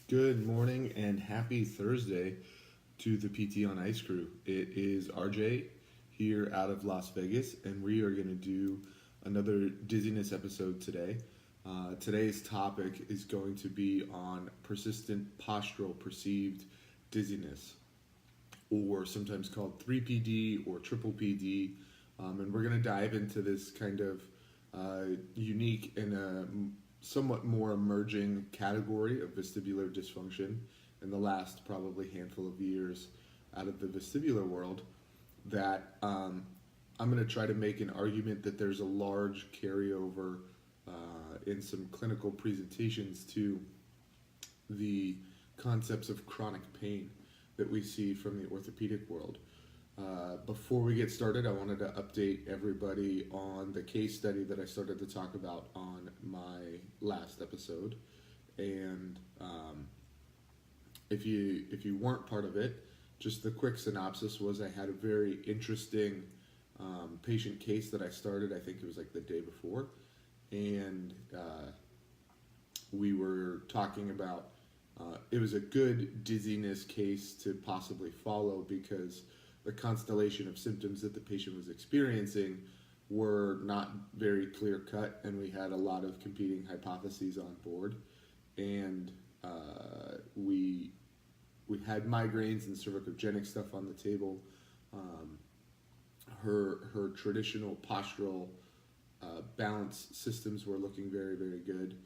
Good morning and happy Thursday to the PT on Ice crew. It is RJ here out of Las Vegas, and we are going to do another dizziness episode today. Today's topic is going to be on persistent postural perceived dizziness, or sometimes called 3PD or triple PD. And we're going to dive into this kind of unique and somewhat more emerging category of vestibular dysfunction in the last probably handful of years out of the vestibular world that I'm going to try to make an argument that there's a large carryover in some clinical presentations to the concepts of chronic pain that we see from the orthopedic world. Before we get started, I wanted to update everybody on the case study that I started to talk about on my last episode. And if you weren't part of it, just the quick synopsis was I had a very interesting patient case that I started. I think it was like the day before, and we were talking about. It was a good dizziness case to possibly follow because the constellation of symptoms that the patient was experiencing were not very clear cut, and we had a lot of competing hypotheses on board. And we had migraines and cervicogenic stuff on the table. Her traditional postural balance systems were looking very, very good.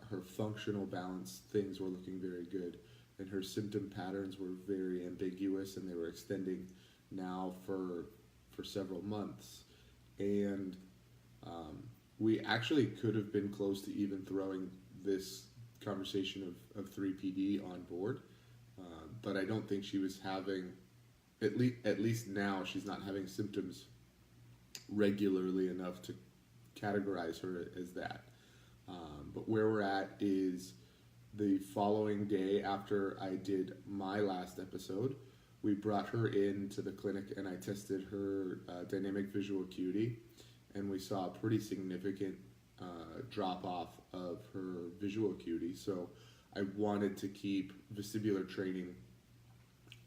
Her functional balance things were looking very good, and her symptom patterns were very ambiguous, and they were extending now for several months. And we actually could have been close to even throwing this conversation of 3PD on board, but I don't think she was having, at least now, she's not having symptoms regularly enough to categorize her as that. But where we're at is the following day after I did my last episode, we brought her into the clinic and I tested her dynamic visual acuity, and we saw a pretty significant drop off of her visual acuity. So I wanted to keep vestibular training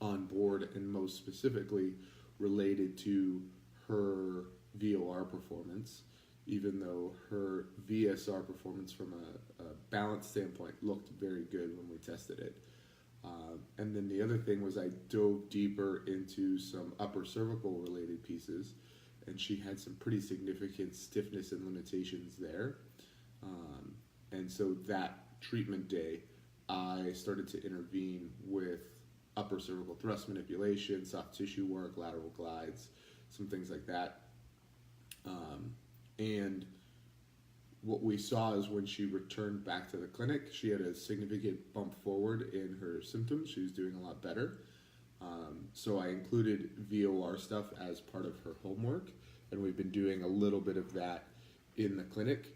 on board, and most specifically related to her VOR performance, even though her VSR performance from a balance standpoint looked very good when we tested it. And then the other thing was I dove deeper into some upper cervical related pieces, and she had some pretty significant stiffness and limitations there. And so that treatment day, I started to intervene with upper cervical thrust manipulation, soft tissue work, lateral glides, some things like that. And what we saw is when she returned back to the clinic, she had a significant bump forward in her symptoms. She was doing a lot better. So I included VOR stuff as part of her homework, and we've been doing a little bit of that in the clinic,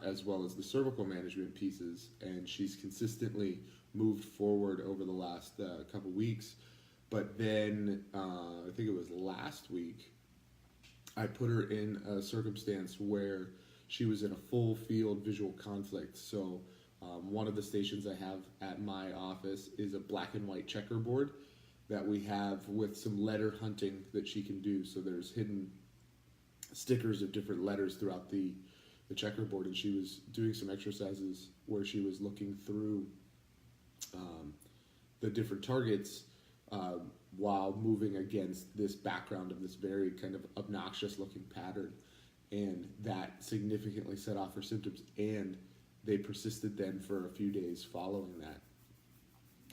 as well as the cervical management pieces. And she's consistently moved forward over the last couple weeks. But then I think it was last week, I put her in a circumstance where she was in a full field visual conflict. So one of the stations I have at my office is a black and white checkerboard that we have with some letter hunting that she can do. So there's hidden stickers of different letters throughout the checkerboard, and she was doing some exercises where she was looking through the different targets while moving against this background of this very kind of obnoxious looking pattern. And that significantly set off her symptoms, and they persisted then for a few days following that.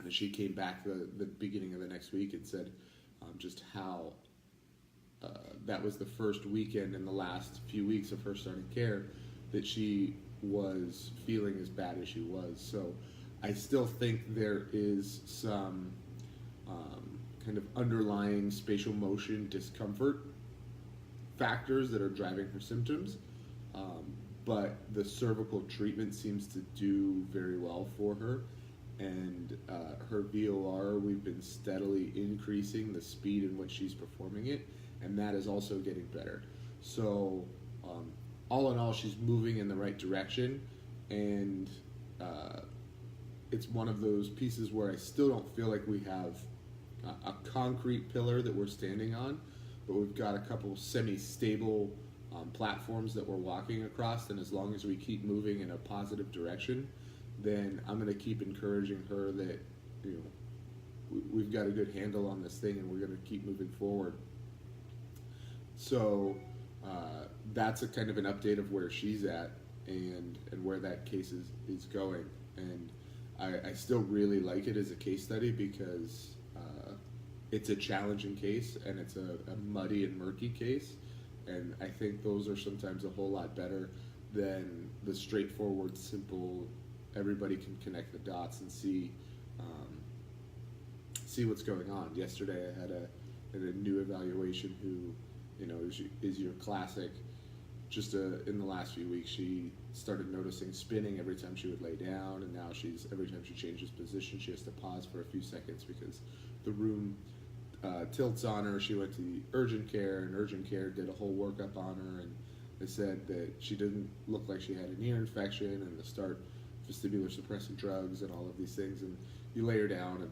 And she came back the beginning of the next week and said just how that was the first weekend in the last few weeks of her starting care that she was feeling as bad as she was. So I still think there is some kind of underlying spatial motion discomfort factors that are driving her symptoms, but the cervical treatment seems to do very well for her, and her VOR, we've been steadily increasing the speed in which she's performing it, and that is also getting better. So all in all, she's moving in the right direction, and it's one of those pieces where I still don't feel like we have a concrete pillar that we're standing on, but we've got a couple semi-stable platforms that we're walking across, and as long as we keep moving in a positive direction, then I'm going to keep encouraging her that, you know, we've got a good handle on this thing and we're going to keep moving forward. So that's a kind of an update of where she's at and where that case is going. And I still really like it as a case study because it's a challenging case and it's a muddy and murky case. And I think those are sometimes a whole lot better than the straightforward, simple, everybody can connect the dots and see what's going on. Yesterday I had a new evaluation who, you know, is your classic, just in the last few weeks she started noticing spinning every time she would lay down, and now every time she changes position she has to pause for a few seconds because the room tilts on her. She went to the urgent care, and urgent care did a whole workup on her, and they said that she didn't look like she had an ear infection and to start vestibular suppressant drugs and all of these things. And you lay her down, and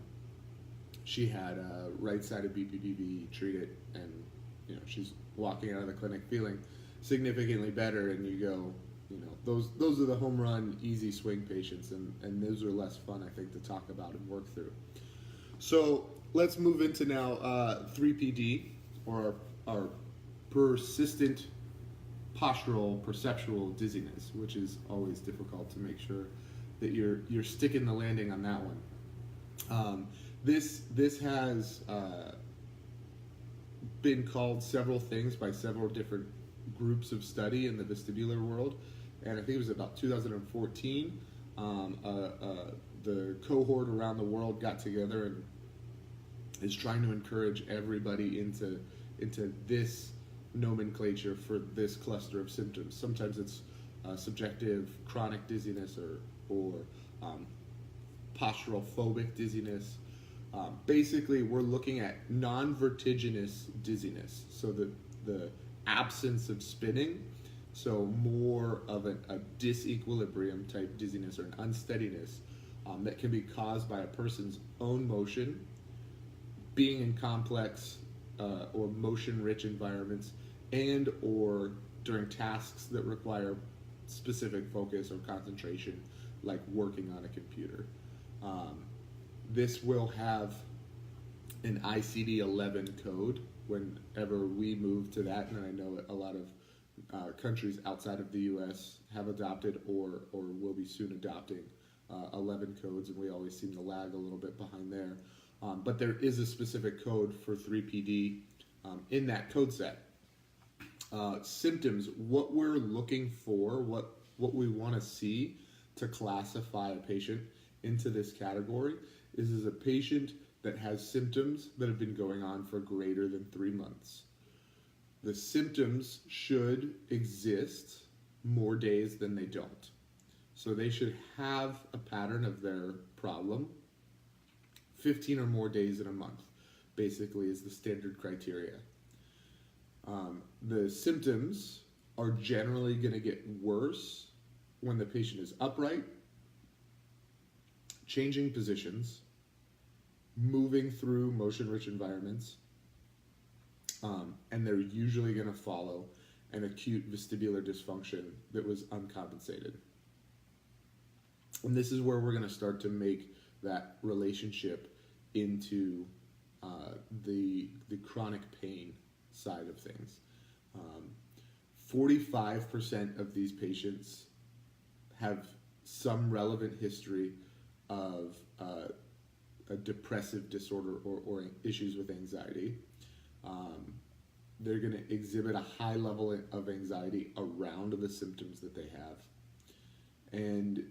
she had a right-sided BPPV treated, and you know she's walking out of the clinic feeling significantly better. And you go, you know, those are the home run, easy swing patients, and those are less fun, I think, to talk about and work through. So let's move into now 3PD, or our persistent postural perceptual dizziness, which is always difficult to make sure that you're sticking the landing on that one. This has been called several things by several different groups of study in the vestibular world, and I think it was about 2014. The cohort around the world got together and is trying to encourage everybody into this nomenclature for this cluster of symptoms. Sometimes it's subjective chronic dizziness or postural phobic dizziness. Basically, we're looking at non-vertiginous dizziness, so the absence of spinning, so more of a disequilibrium type dizziness or an unsteadiness that can be caused by a person's own motion, being in complex or motion-rich environments, and or during tasks that require specific focus or concentration, like working on a computer. This will have an ICD-11 code whenever we move to that, and I know a lot of countries outside of the U.S. have adopted or will be soon adopting 11 codes, and we always seem to lag a little bit behind there. But there is a specific code for 3PD in that code set. Symptoms, what we're looking for, what we want to see to classify a patient into this category is a patient that has symptoms that have been going on for greater than 3 months. The symptoms should exist more days than they don't. So they should have a pattern of their problem 15 or more days in a month, basically, is the standard criteria. The symptoms are generally going to get worse when the patient is upright, changing positions, moving through motion-rich environments, and they're usually going to follow an acute vestibular dysfunction that was uncompensated. And this is where we're going to start to make that relationship into the chronic pain side of things. 45% of these patients have some relevant history of a depressive disorder or issues with anxiety. They're going to exhibit a high level of anxiety around the symptoms that they have. And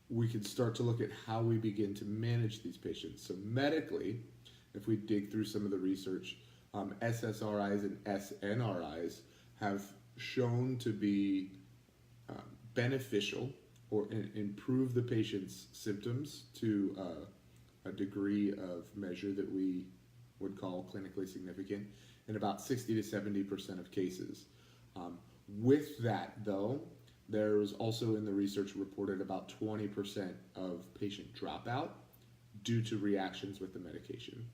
we can start to look at how we begin to manage these patients. So medically, if we dig through some of the research, SSRIs and SNRIs have shown to be beneficial or improve the patient's symptoms to a degree of measure that we would call clinically significant in about 60 to 70% of cases. With that, though, There was also in the research reported about 20% of patient dropout due to reactions with the medication,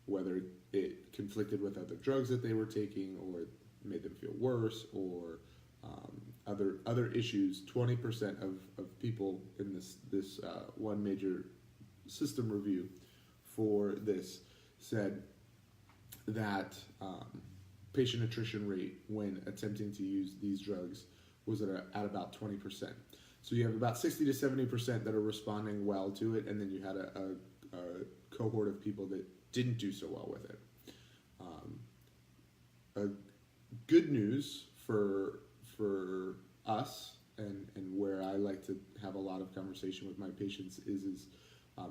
whether it conflicted with other drugs that they were taking or made them feel worse or other issues. 20% of people in this one major system review for this said that patient attrition rate when attempting to use these drugs was at about 20%. So you have about 60 to 70% that are responding well to it, and then you had a cohort of people that didn't do so well with it. Good news for us, and where I like to have a lot of conversation with my patients is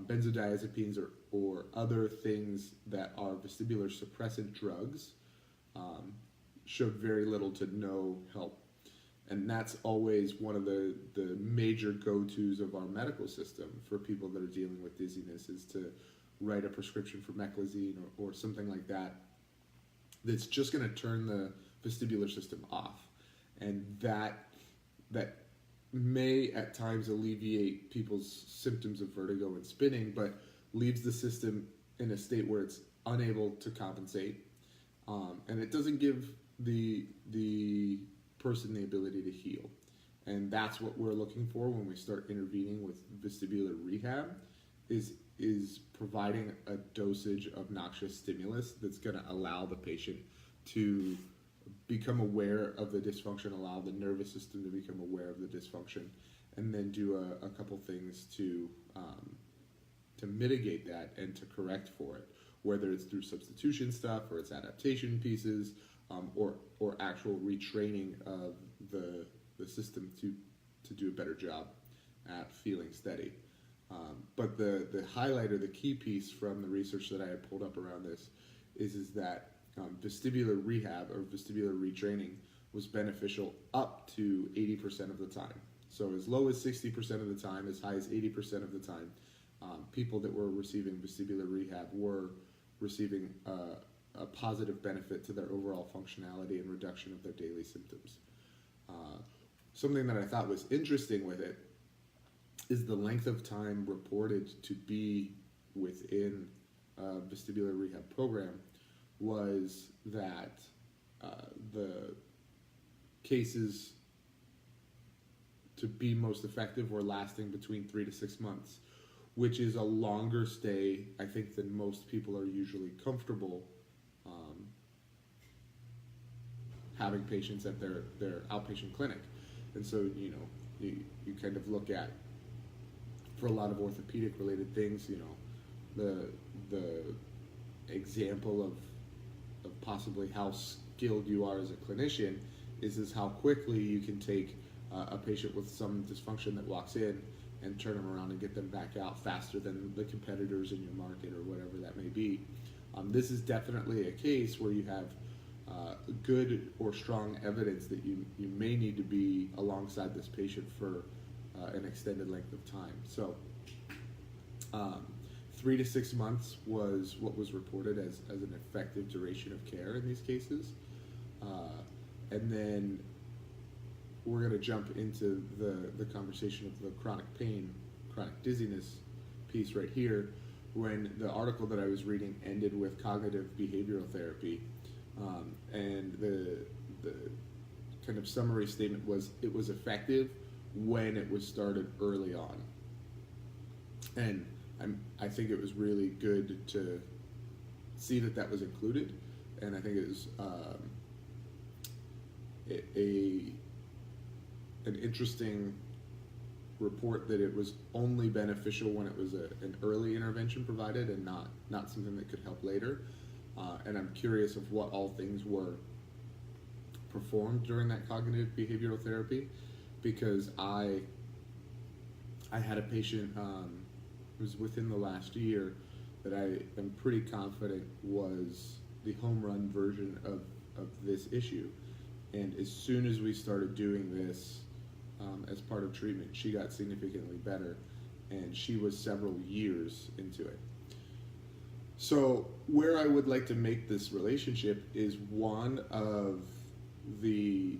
benzodiazepines or other things that are vestibular suppressant drugs showed very little to no help. And that's always one of the major go-tos of our medical system for people that are dealing with dizziness, is to write a prescription for meclizine or something like that that's just going to turn the vestibular system off. And that may at times alleviate people's symptoms of vertigo and spinning, but leaves the system in a state where it's unable to compensate, and it doesn't give the person the ability to heal. And that's what we're looking for when we start intervening with vestibular rehab, is providing a dosage of noxious stimulus that's going to allow the patient to become aware of the dysfunction, allow the nervous system to become aware of the dysfunction, and then do a couple things to mitigate that and to correct for it, whether it's through substitution stuff or it's adaptation pieces, or actual retraining of the system to do a better job at feeling steady. But the highlight or the key piece from the research that I had pulled up around this is that vestibular rehab or vestibular retraining was beneficial up to 80% of the time. So as low as 60% of the time, as high as 80% of the time, people that were receiving vestibular rehab were receiving a positive benefit to their overall functionality and reduction of their daily symptoms. Something that I thought was interesting with it is the length of time reported to be within a vestibular rehab program was that the cases to be most effective were lasting between 3 to 6 months, which is a longer stay, I think, than most people are usually comfortable having patients at their outpatient clinic. And so, you kind of look at, for a lot of orthopedic related things, the example of possibly how skilled you are as a clinician is how quickly you can take a patient with some dysfunction that walks in and turn them around and get them back out faster than the competitors in your market or whatever that may be. This is definitely a case where you have good or strong evidence that you may need to be alongside this patient for an extended length of time. So 3 to 6 months was what was reported as an effective duration of care in these cases. And then we're going to jump into the conversation of the chronic pain, chronic dizziness piece right here, when the article that I was reading ended with cognitive behavioral therapy. And the kind of summary statement was it was effective when it was started early on. And I think it was really good to see that was included, and I think it was an interesting report that it was only beneficial when it was an early intervention provided and not something that could help later. And I'm curious of what all things were performed during that cognitive behavioral therapy, because I had a patient who was within the last year that I am pretty confident was the home run version of this issue. And as soon as we started doing this as part of treatment, she got significantly better, and she was several years into it. So where I would like to make this relationship is one of the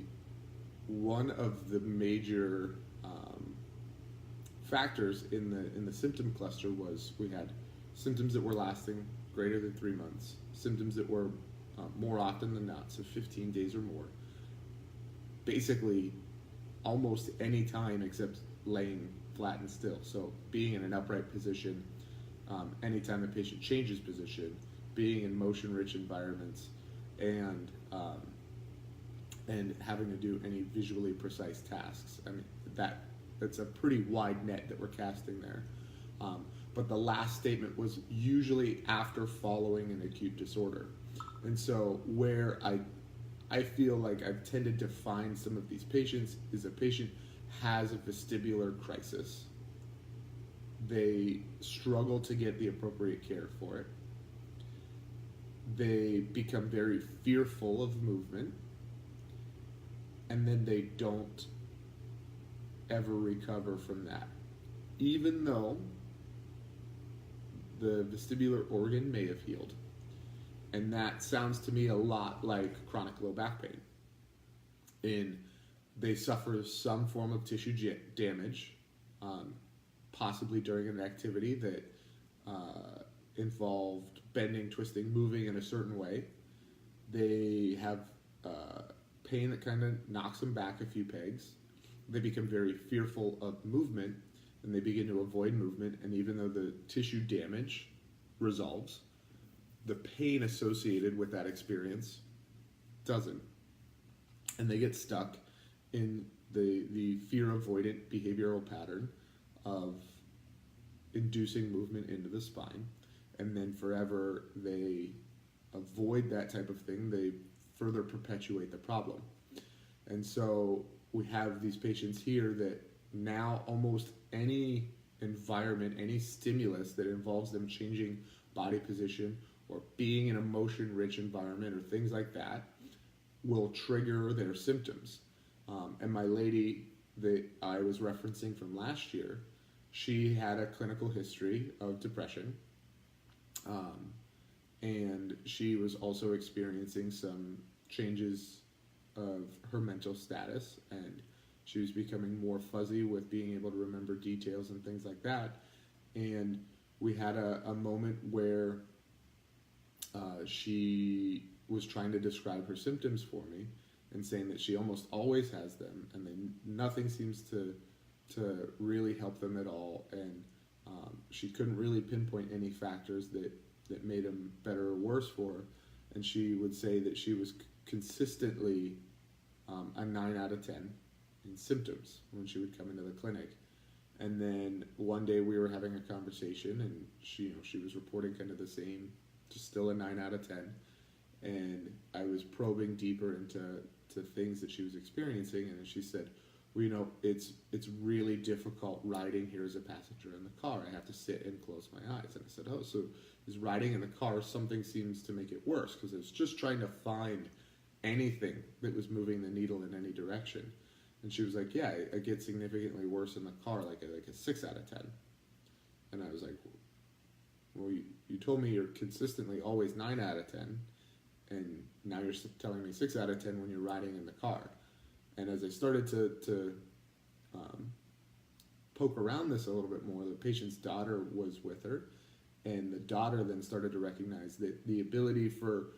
one of the major factors in the symptom cluster was we had symptoms that were lasting greater than 3 months, symptoms that were more often than not, so 15 days or more, basically almost any time except laying flat and still. So being in an upright position, anytime a patient changes position, being in motion-rich environments, and having to do any visually precise tasks. I mean, that's a pretty wide net that we're casting there. But the last statement was usually after following an acute disorder. And so where I feel like I've tended to find some of these patients is a patient has a vestibular crisis. They struggle to get the appropriate care for it. They become very fearful of movement, and then they don't ever recover from that. Even though the vestibular organ may have healed. And that sounds to me a lot like chronic low back pain. They suffer some form of tissue damage, possibly during an activity that involved bending, twisting, moving in a certain way. They have pain that kind of knocks them back a few pegs. They become very fearful of movement, and they begin to avoid movement. And even though the tissue damage resolves, the pain associated with that experience doesn't. And they get stuck in the fear-avoidant behavioral pattern of inducing movement into the spine. And then forever they avoid that type of thing. They further perpetuate the problem. And so we have these patients here that now almost any environment, any stimulus that involves them changing body position or being in a motion-rich environment or things like that will trigger their symptoms. And my lady that I was referencing from last year, she had a clinical history of depression, and she was also experiencing some changes of her mental status, and she was becoming more fuzzy with being able to remember details and things like that. And we had a moment where she was trying to describe her symptoms for me and saying that she almost always has them, and then nothing seems to really help them at all. And she couldn't really pinpoint any factors that made them better or worse for her. And she would say that she was consistently a 9 out of 10 in symptoms when she would come into the clinic. And then one day we were having a conversation, and she was reporting kind of the same, just still a 9 out of 10. And I was probing deeper into things that she was experiencing, and she said, well, it's really difficult riding here as a passenger in the car. I have to sit and close my eyes. And I said, oh, so is riding in the car, something seems to make it worse, because I was just trying to find anything that was moving the needle in any direction. And she was like, yeah, I get significantly worse in the car, like a 6 out of 10. And I was like, well, you told me you're consistently always 9 out of 10, and now you're telling me 6 out of 10 when you're riding in the car. And as I started to poke around this a little bit more, the patient's daughter was with her, and the daughter then started to recognize that the ability for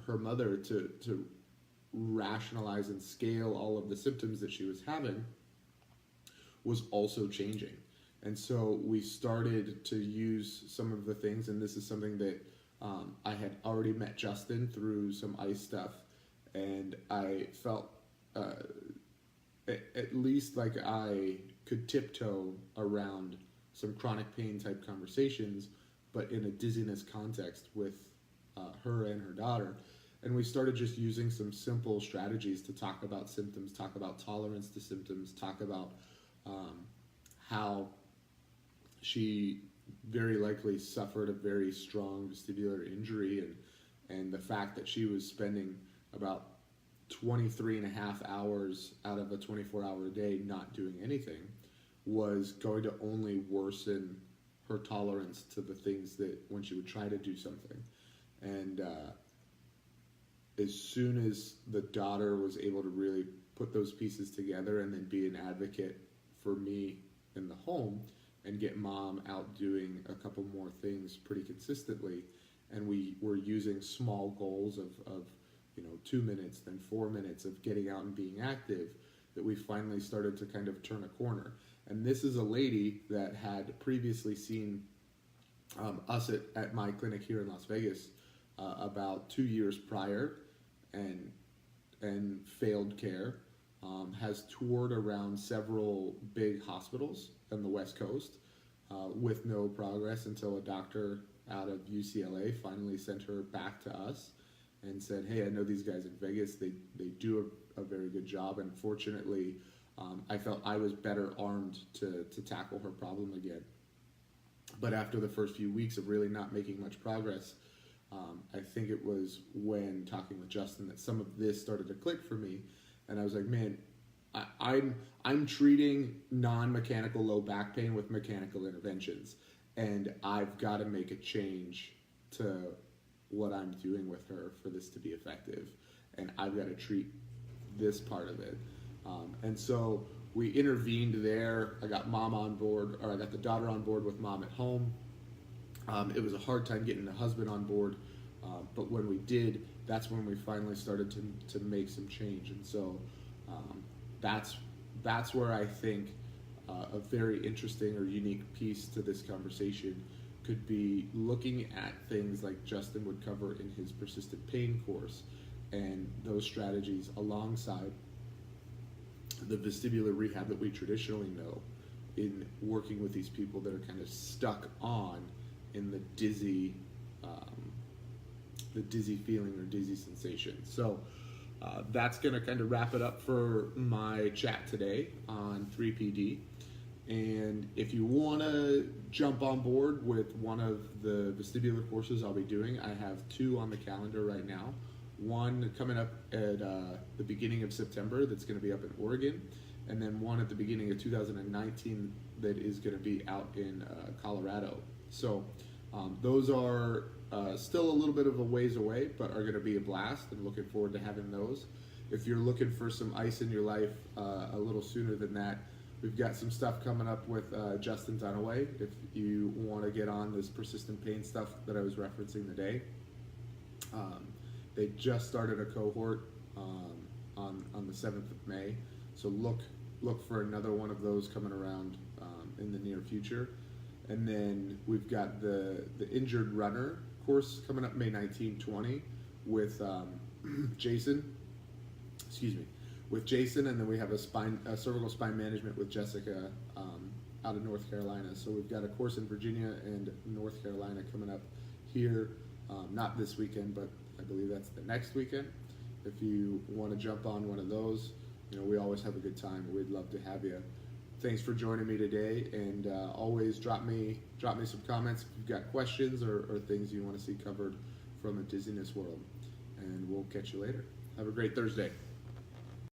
her mother to rationalize and scale all of the symptoms that she was having was also changing. And so we started to use some of the things, and this is something that I had already met Justin through some ICE stuff, and I felt at least like I could tiptoe around some chronic pain type conversations, but in a dizziness context with her and her daughter. And we started just using some simple strategies to talk about symptoms, talk about tolerance to symptoms, talk about how she very likely suffered a very strong vestibular injury, and the fact that she was spending about 23 and a half hours out of a 24-hour day not doing anything was going to only worsen her tolerance to the things that when she would try to do something. And as soon as the daughter was able to really put those pieces together and then be an advocate for me in the home and get mom out doing a couple more things pretty consistently. And we were using small goals of 2 minutes, then 4 minutes of getting out and being active, that we finally started to kind of turn a corner. And this is a lady that had previously seen us at my clinic here in Las Vegas about 2 years prior, and failed care. Has toured around several big hospitals on the West Coast with no progress until a doctor out of UCLA finally sent her back to us and said, hey, I know these guys in Vegas, they do a very good job, and fortunately I felt I was better armed to tackle her problem again. But after the first few weeks of really not making much progress, I think it was when talking with Justin that some of this started to click for me, and I was like, man, I'm treating non-mechanical low back pain with mechanical interventions, and I've got to make a change to what I'm doing with her for this to be effective, and I've got to treat this part of it. And so we intervened there. I got mom on board, or I got the daughter on board with mom at home. It was a hard time getting the husband on board, but when we did, that's when we finally started to make some change. And so that's where I think a very interesting or unique piece to this conversation could be looking at things like Justin would cover in his persistent pain course, and those strategies alongside the vestibular rehab that we traditionally know in working with these people that are kind of stuck on in the dizzy feeling or dizzy sensation. So that's going to kind of wrap it up for my chat today on 3PD. And if you want to jump on board with one of the vestibular courses I'll be doing, I have 2 on the calendar right now. One coming up at the beginning of September that's going to be up in Oregon, and then one at the beginning of 2019 that is going to be out in Colorado. So those are still a little bit of a ways away, but are going to be a blast, and looking forward to having those. If you're looking for some ice in your life a little sooner than that, we've got some stuff coming up with Justin Dunaway. If you want to get on this persistent pain stuff that I was referencing today, they just started a cohort on the 7th of May, so look for another one of those coming around in the near future. And then we've got the injured runner course coming up May 19-20 with Jason. With Jason, and then we have a cervical spine management with Jessica out of North Carolina. So we've got a course in Virginia and North Carolina coming up here, not this weekend, but I believe that's the next weekend. If you want to jump on one of those, we always have a good time. We'd love to have you. Thanks for joining me today, and always drop me some comments if you've got questions or things you want to see covered from a dizziness world. And we'll catch you later. Have a great Thursday.